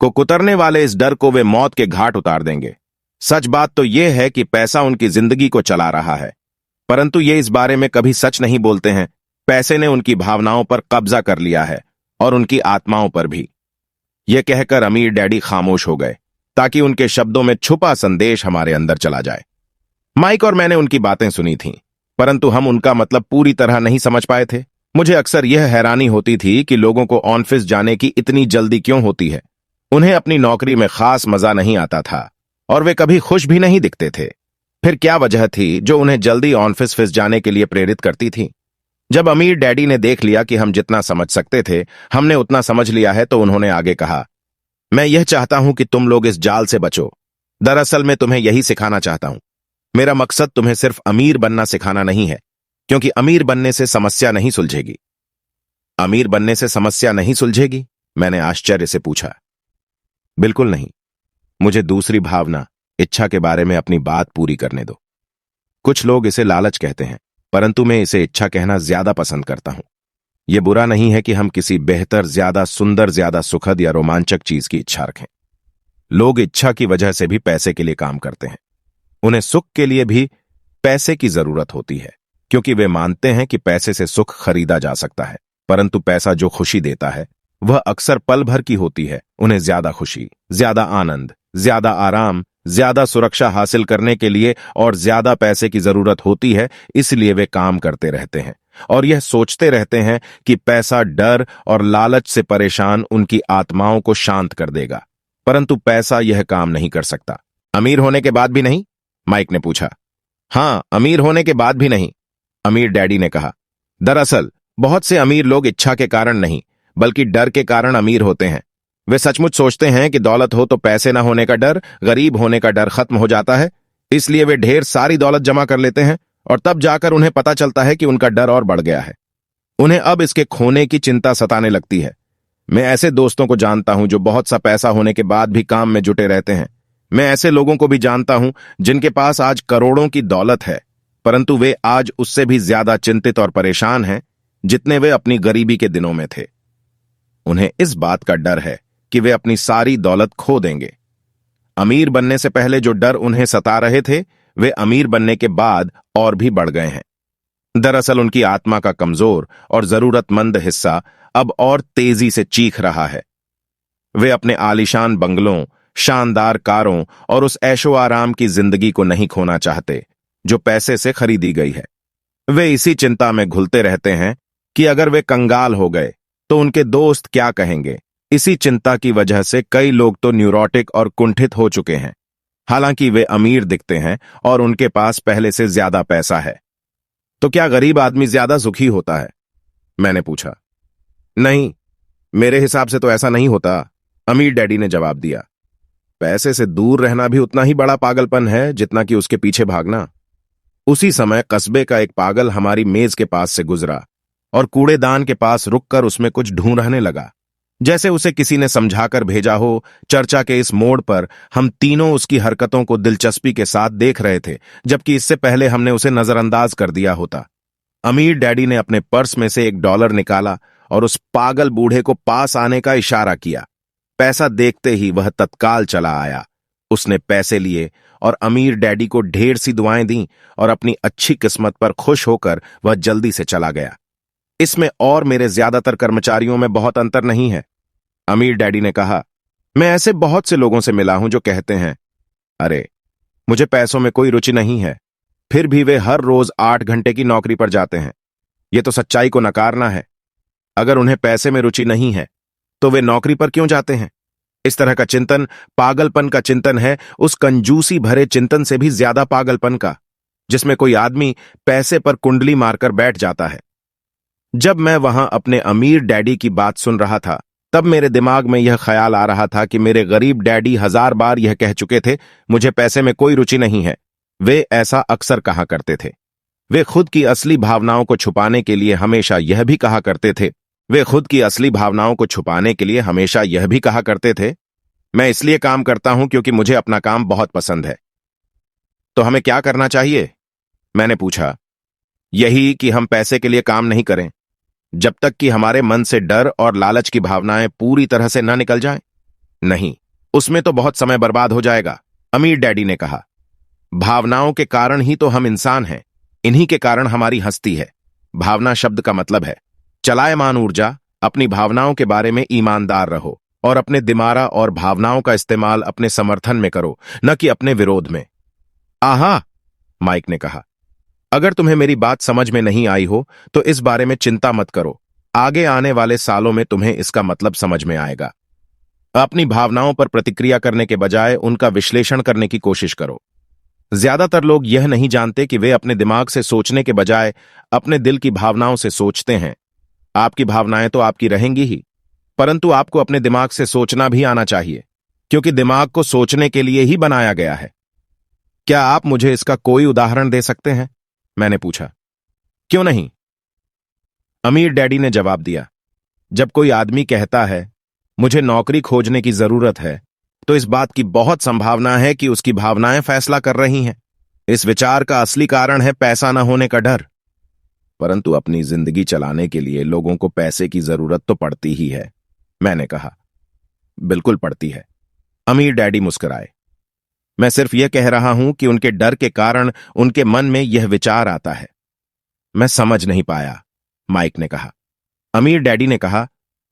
को कुतरने वाले इस डर को वे मौत के घाट उतार देंगे। सच बात तो यह है कि पैसा उनकी जिंदगी को चला रहा है, परंतु ये इस बारे में कभी सच नहीं बोलते हैं। पैसे ने उनकी भावनाओं पर कब्जा कर लिया है और उनकी आत्माओं पर भी। यह कहकर अमीर डैडी खामोश हो गए ताकि उनके शब्दों में छुपा संदेश हमारे अंदर चला जाए। माइक और मैंने उनकी बातें सुनी थीं, परंतु हम उनका मतलब पूरी तरह नहीं समझ पाए थे। मुझे अक्सर यह हैरानी होती थी कि लोगों को ऑफिस जाने की इतनी जल्दी क्यों होती है। उन्हें अपनी नौकरी में खास मजा नहीं आता था और वे कभी खुश भी नहीं दिखते थे। फिर क्या वजह थी जो उन्हें जल्दी ऑफिस जाने के लिए प्रेरित करती थी? जब अमीर डैडी ने देख लिया कि हम जितना समझ सकते थे हमने उतना समझ लिया है, तो उन्होंने आगे कहा, मैं यह चाहता हूं कि तुम लोग इस जाल से बचो। दरअसल मैं तुम्हें यही सिखाना चाहता हूं। मेरा मकसद तुम्हें सिर्फ अमीर बनना सिखाना नहीं है, क्योंकि अमीर बनने से समस्या नहीं सुलझेगी। अमीर बनने से समस्या नहीं सुलझेगी? मैंने आश्चर्य से पूछा। बिल्कुल नहीं। मुझे दूसरी भावना, इच्छा के बारे में अपनी बात पूरी करने दो। कुछ लोग इसे लालच कहते हैं, परंतु मैं इसे इच्छा कहना ज्यादा पसंद करता हूं। यह बुरा नहीं है कि हम किसी बेहतर, ज्यादा सुंदर, ज्यादा सुखद या रोमांचक चीज की इच्छा रखें। लोग इच्छा की वजह से भी पैसे के लिए काम करते हैं। उन्हें सुख के लिए भी पैसे की जरूरत होती है, क्योंकि वे मानते हैं कि पैसे से सुख खरीदा जा सकता है। परंतु पैसा जो खुशी देता है वह अक्सर पल भर की होती है। उन्हें ज्यादा खुशी, ज्यादा आनंद, ज्यादा आराम, ज्यादा सुरक्षा हासिल करने के लिए और ज्यादा पैसे की जरूरत होती है। इसलिए वे काम करते रहते हैं और यह सोचते रहते हैं कि पैसा डर और लालच से परेशान उनकी आत्माओं को शांत कर देगा। परंतु पैसा यह काम नहीं कर सकता। अमीर होने के बाद भी नहीं? माइक ने पूछा। हां, अमीर होने के बाद भी नहीं, अमीर डैडी ने कहा। दरअसल बहुत से अमीर लोग इच्छा के कारण नहीं, बल्कि डर के कारण अमीर होते हैं। वे सचमुच सोचते हैं कि दौलत हो तो पैसे न होने का डर, गरीब होने का डर खत्म हो जाता है। इसलिए वे ढेर सारी दौलत जमा कर लेते हैं और तब जाकर उन्हें पता चलता है कि उनका डर और बढ़ गया है। उन्हें अब इसके खोने की चिंता सताने लगती है। मैं ऐसे दोस्तों को जानता हूं जो बहुत सा पैसा होने के बाद भी काम में जुटे रहते हैं। मैं ऐसे लोगों को भी जानता हूं जिनके पास आज करोड़ों की दौलत है, परंतु वे आज उससे भी ज्यादा चिंतित और परेशान हैं जितने वे अपनी गरीबी के दिनों में थे। उन्हें इस बात का डर है कि वे अपनी सारी दौलत खो देंगे। अमीर बनने से पहले जो डर उन्हें सता रहे थे, वे अमीर बनने के बाद और भी बढ़ गए हैं। दरअसल उनकी आत्मा का कमजोर और जरूरतमंद हिस्सा अब और तेजी से चीख रहा है। वे अपने आलीशान बंगलों, शानदार कारों और उस ऐशो आराम की जिंदगी को नहीं खोना चाहते जो पैसे से खरीदी गई है। वे इसी चिंता में घुलते रहते हैं कि अगर वे कंगाल हो गए तो उनके दोस्त क्या कहेंगे। इसी चिंता की वजह से कई लोग तो न्यूरोटिक और कुंठित हो चुके हैं, हालांकि वे अमीर दिखते हैं और उनके पास पहले से ज्यादा पैसा है। तो क्या गरीब आदमी ज्यादा सुखी होता है? मैंने पूछा। नहीं, मेरे हिसाब से तो ऐसा नहीं होता, अमीर डैडी ने जवाब दिया। पैसे से दूर रहना भी उतना ही बड़ा पागलपन है जितना कि उसके पीछे भागना। उसी समय कस्बे का एक पागल हमारी मेज के पास से गुजरा और कूड़ेदान के पास रुककर उसमें कुछ ढूंढने लगा, जैसे उसे किसी ने समझाकर भेजा हो। चर्चा के इस मोड़ पर हम तीनों उसकी हरकतों को दिलचस्पी के साथ देख रहे थे, जबकि इससे पहले हमने उसे नजरअंदाज कर दिया होता। अमीर डैडी ने अपने पर्स में से $1 निकाला और उस पागल बूढ़े को पास आने का इशारा किया। पैसा देखते ही वह तत्काल चला आया। उसने पैसे लिए और अमीर डैडी को ढेर सी दुआएं दी और अपनी अच्छी किस्मत पर खुश होकर वह जल्दी से चला गया। इसमें और मेरे ज्यादातर कर्मचारियों में बहुत अंतर नहीं है, अमीर डैडी ने कहा। मैं ऐसे बहुत से लोगों से मिला हूं जो कहते हैं, अरे मुझे पैसों में कोई रुचि नहीं है, फिर भी वे हर रोज 8 घंटे की नौकरी पर जाते हैं। यह तो सच्चाई को नकारना है। अगर उन्हें पैसे में रुचि नहीं है तो वे नौकरी पर क्यों जाते हैं? इस तरह का चिंतन पागलपन का चिंतन है, उस कंजूसी भरे चिंतन से भी ज्यादा पागलपन का, जिसमें कोई आदमी पैसे पर कुंडली मारकर बैठ जाता है। जब मैं वहां अपने अमीर डैडी की बात सुन रहा था, तब मेरे दिमाग में यह ख्याल आ रहा था कि मेरे गरीब डैडी 1000 बार यह कह चुके थे, मुझे पैसे में कोई रुचि नहीं है। वे ऐसा अक्सर कहा करते थे। वे खुद की असली भावनाओं को छुपाने के लिए हमेशा यह भी कहा करते थे मैं इसलिए काम करता हूं क्योंकि मुझे अपना काम बहुत पसंद है। तो हमें क्या करना चाहिए? मैंने पूछा। यही कि हम पैसे के लिए काम नहीं करें जब तक कि हमारे मन से डर और लालच की भावनाएं पूरी तरह से न निकल जाएं। नहीं, उसमें तो बहुत समय बर्बाद हो जाएगा, अमीर डैडी ने कहा। भावनाओं के कारण ही तो हम इंसान हैं, इन्हीं के कारण हमारी हस्ती है। भावना शब्द का मतलब है चलायमान ऊर्जा। अपनी भावनाओं के बारे में ईमानदार रहो और अपने दिमाग और भावनाओं का इस्तेमाल अपने समर्थन में करो, न कि अपने विरोध में। आहा, माइक ने कहा, अगर तुम्हें मेरी बात समझ में नहीं आई हो तो इस बारे में चिंता मत करो, आगे आने वाले सालों में तुम्हें इसका मतलब समझ में आएगा। अपनी भावनाओं पर प्रतिक्रिया करने के बजाय उनका विश्लेषण करने की कोशिश करो। ज्यादातर लोग यह नहीं जानते कि वे अपने दिमाग से सोचने के बजाय अपने दिल की भावनाओं से सोचते हैं। आपकी भावनाएं तो आपकी रहेंगी ही, परंतु आपको अपने दिमाग से सोचना भी आना चाहिए, क्योंकि दिमाग को सोचने के लिए ही बनाया गया है। क्या आप मुझे इसका कोई उदाहरण दे सकते हैं? मैंने पूछा। क्यों नहीं? अमीर डैडी ने जवाब दिया। जब कोई आदमी कहता है मुझे नौकरी खोजने की जरूरत है, तो इस बात की बहुत संभावना है कि उसकी भावनाएं फैसला कर रही हैं। इस विचार का असली कारण है पैसा न होने का डर। परंतु अपनी जिंदगी चलाने के लिए लोगों को पैसे की जरूरत तो पड़ती ही है, मैंने कहा। बिल्कुल पड़ती है, अमीर डैडी मुस्कुराए। मैं सिर्फ यह कह रहा हूं कि उनके डर के कारण उनके मन में यह विचार आता है। मैं समझ नहीं पाया, माइक ने कहा। अमीर डैडी ने कहा,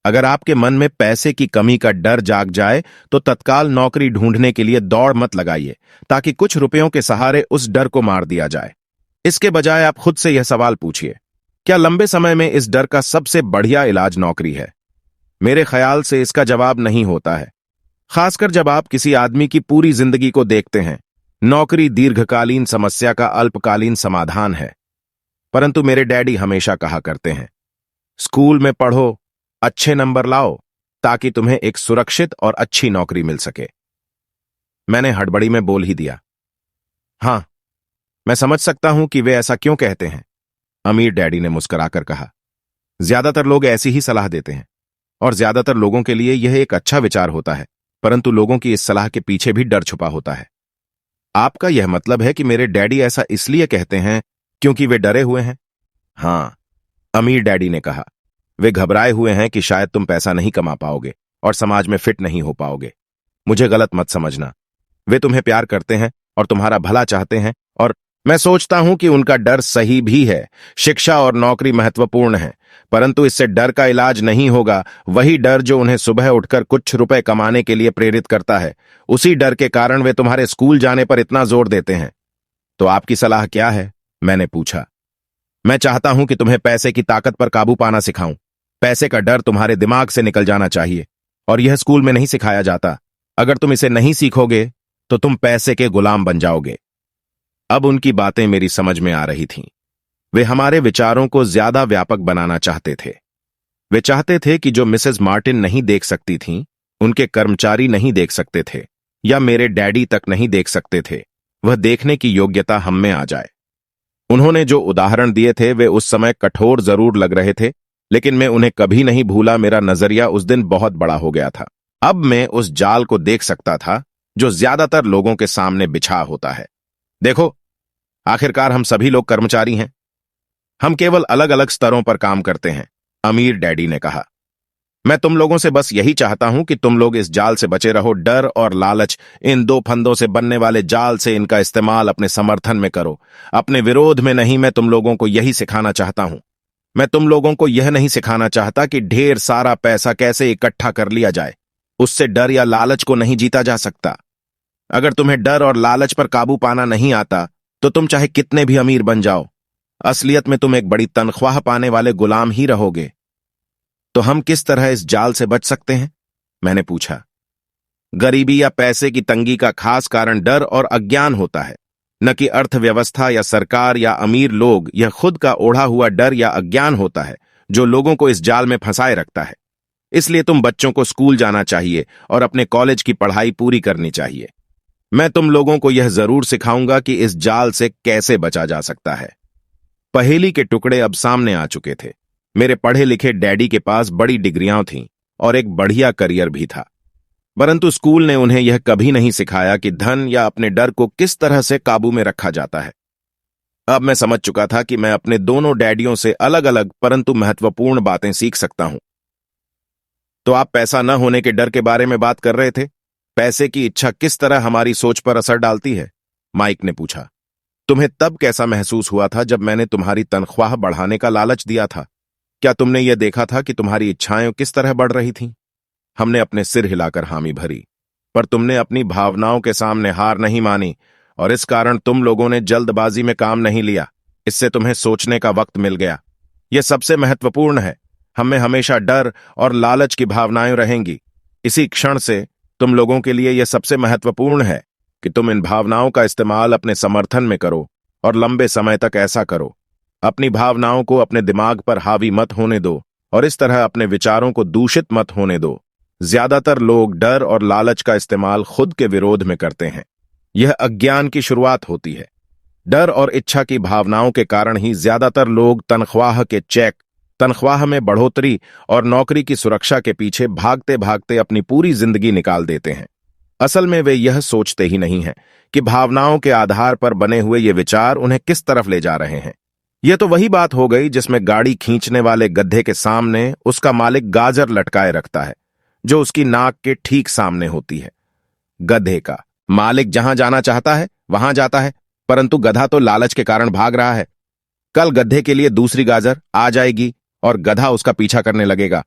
अगर आपके मन में पैसे की कमी का डर जाग जाए तो तत्काल नौकरी ढूंढने के लिए दौड़ मत लगाइए, ताकि कुछ रुपयों के सहारे उस डर को मार दिया जाए। इसके बजाय आप खुद से यह सवाल पूछिए, क्या लंबे समय में इस डर का सबसे बढ़िया इलाज नौकरी है? मेरे ख्याल से इसका जवाब नहीं होता है, खासकर जब आप किसी आदमी की पूरी जिंदगी को देखते हैं। नौकरी दीर्घकालीन समस्या का अल्पकालीन समाधान है। परंतु मेरे डैडी हमेशा कहा करते हैं, स्कूल में पढ़ो, अच्छे नंबर लाओ, ताकि तुम्हें एक सुरक्षित और अच्छी नौकरी मिल सके। मैंने हड़बड़ी में बोल ही दिया, हां, मैं समझ सकता हूं कि वे ऐसा क्यों कहते हैं। अमीर डैडी ने मुस्कुराकर कहा, ज्यादातर लोग ऐसी ही सलाह देते हैं और ज्यादातर लोगों के लिए यह एक अच्छा विचार होता है, परंतु लोगों की इस सलाह के पीछे भी डर छुपा होता है। आपका यह मतलब है कि मेरे डैडी ऐसा इसलिए कहते हैं क्योंकि वे डरे हुए हैं? हां, अमीर डैडी ने कहा, वे घबराए हुए हैं कि शायद तुम पैसा नहीं कमा पाओगे और समाज में फिट नहीं हो पाओगे। मुझे गलत मत समझना, वे तुम्हें प्यार करते हैं और तुम्हारा भला चाहते हैं, और मैं सोचता हूं कि उनका डर सही भी है। शिक्षा और नौकरी महत्वपूर्ण है, परंतु इससे डर का इलाज नहीं होगा। वही डर जो उन्हें सुबह उठकर कुछ रुपए कमाने के लिए प्रेरित करता है, उसी डर के कारण वे तुम्हारे स्कूल जाने पर इतना जोर देते हैं। तो आपकी सलाह क्या है? मैंने पूछा। मैं चाहता हूं कि तुम्हें पैसे की ताकत पर काबू पाना सिखाऊं। पैसे का डर तुम्हारे दिमाग से निकल जाना चाहिए, और यह स्कूल में नहीं सिखाया जाता। अगर तुम इसे नहीं सीखोगे तो तुम पैसे के गुलाम बन जाओगे। अब उनकी बातें मेरी समझ में आ रही थीं। वे हमारे विचारों को ज्यादा व्यापक बनाना चाहते थे। वे चाहते थे कि जो मिसेस मार्टिन नहीं देख सकती थीं, उनके कर्मचारी नहीं देख सकते थे, या मेरे डैडी तक नहीं देख सकते थे, वह देखने की योग्यता हम में आ जाए। उन्होंने जो उदाहरण दिए थे वे उस समय कठोर जरूर लग रहे थे, लेकिन मैं उन्हें कभी नहीं भूला। मेरा नजरिया उस दिन बहुत बड़ा हो गया था। अब मैं उस जाल को देख सकता था जो ज्यादातर लोगों के सामने बिछा होता है। देखो, आखिरकार हम सभी लोग कर्मचारी हैं। हम केवल अलग अलग स्तरों पर काम करते हैं, अमीर डैडी ने कहा। मैं तुम लोगों से बस यही चाहता हूं कि तुम लोग इस जाल से बचे रहो। डर और लालच, इन दो फंदों से बनने वाले जाल से इनका इस्तेमाल अपने समर्थन में करो, अपने विरोध में नहीं। मैं तुम लोगों को यही सिखाना चाहता हूं। मैं तुम लोगों को यह नहीं सिखाना चाहता कि ढेर सारा पैसा कैसे इकट्ठा कर लिया जाए। उससे डर या लालच को नहीं जीता जा सकता। अगर तुम्हें डर और लालच पर काबू पाना नहीं आता तो तुम चाहे कितने भी अमीर बन जाओ, असलियत में तुम एक बड़ी तनख्वाह पाने वाले गुलाम ही रहोगे। तो हम किस तरह इस जाल से बच सकते हैं? मैंने पूछा। गरीबी या पैसे की तंगी का खास कारण डर और अज्ञान होता है, न कि अर्थव्यवस्था या सरकार या अमीर लोग। यह खुद का ओढ़ा हुआ डर या अज्ञान होता है जो लोगों को इस जाल में फंसाए रखता है। इसलिए तुम बच्चों को स्कूल जाना चाहिए और अपने कॉलेज की पढ़ाई पूरी करनी चाहिए। मैं तुम लोगों को यह जरूर सिखाऊंगा कि इस जाल से कैसे बचा जा सकता है। पहेली के टुकड़े अब सामने आ चुके थे। मेरे पढ़े लिखे डैडी के पास बड़ी डिग्रियां थीं और एक बढ़िया करियर भी था, परंतु स्कूल ने उन्हें यह कभी नहीं सिखाया कि धन या अपने डर को किस तरह से काबू में रखा जाता है। अब मैं समझ चुका था कि मैं अपने दोनों डैडियों से अलग अलग परंतु महत्वपूर्ण बातें सीख सकता हूं। तो आप पैसा न होने के डर के बारे में बात कर रहे थे? पैसे की इच्छा किस तरह हमारी सोच पर असर डालती है? माइक ने पूछा। तुम्हें तब कैसा महसूस हुआ था जब मैंने तुम्हारी तनख्वाह बढ़ाने का लालच दिया था? क्या तुमने यह देखा था कि तुम्हारी इच्छाएं किस तरह बढ़ रही थीं? हमने अपने सिर हिलाकर हामी भरी। पर तुमने अपनी भावनाओं के सामने हार नहीं मानी और इस कारण तुम लोगों ने जल्दबाजी में काम नहीं लिया। इससे तुम्हें सोचने का वक्त मिल गया। यह सबसे महत्वपूर्ण है। हमें हमेशा डर और लालच की भावनाएं रहेंगी। इसी क्षण से तुम लोगों के लिए यह सबसे महत्वपूर्ण है कि तुम इन भावनाओं का इस्तेमाल अपने समर्थन में करो और लंबे समय तक ऐसा करो। अपनी भावनाओं को अपने दिमाग पर हावी मत होने दो और इस तरह अपने विचारों को दूषित मत होने दो। ज्यादातर लोग डर और लालच का इस्तेमाल खुद के विरोध में करते हैं। यह अज्ञान की शुरुआत होती है। डर और इच्छा की भावनाओं के कारण ही ज्यादातर लोग तनख्वाह के चेक, तनख्वाह में बढ़ोतरी और नौकरी की सुरक्षा के पीछे भागते भागते अपनी पूरी जिंदगी निकाल देते हैं। असल में वे यह सोचते ही नहीं हैं कि भावनाओं के आधार पर बने हुए ये विचार उन्हें किस तरफ ले जा रहे हैं। यह तो वही बात हो गई जिसमें गाड़ी खींचने वाले गधे के सामने उसका मालिक गाजर लटकाए रखता है, जो उसकी नाक के ठीक सामने होती है। गधे का मालिक जहां जाना चाहता है वहां जाता है, परंतु गधा तो लालच के कारण भाग रहा है। कल गधे के लिए दूसरी गाजर आ जाएगी और गधा उसका पीछा करने लगेगा।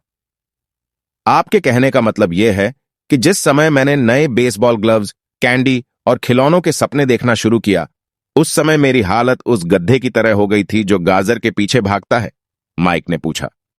आपके कहने का मतलब यह है कि जिस समय मैंने नए बेसबॉल ग्लव्स, कैंडी और खिलौनों के सपने देखना शुरू किया, उस समय मेरी हालत उस गधे की तरह हो गई थी जो गाजर के पीछे भागता है? माइक ने पूछा।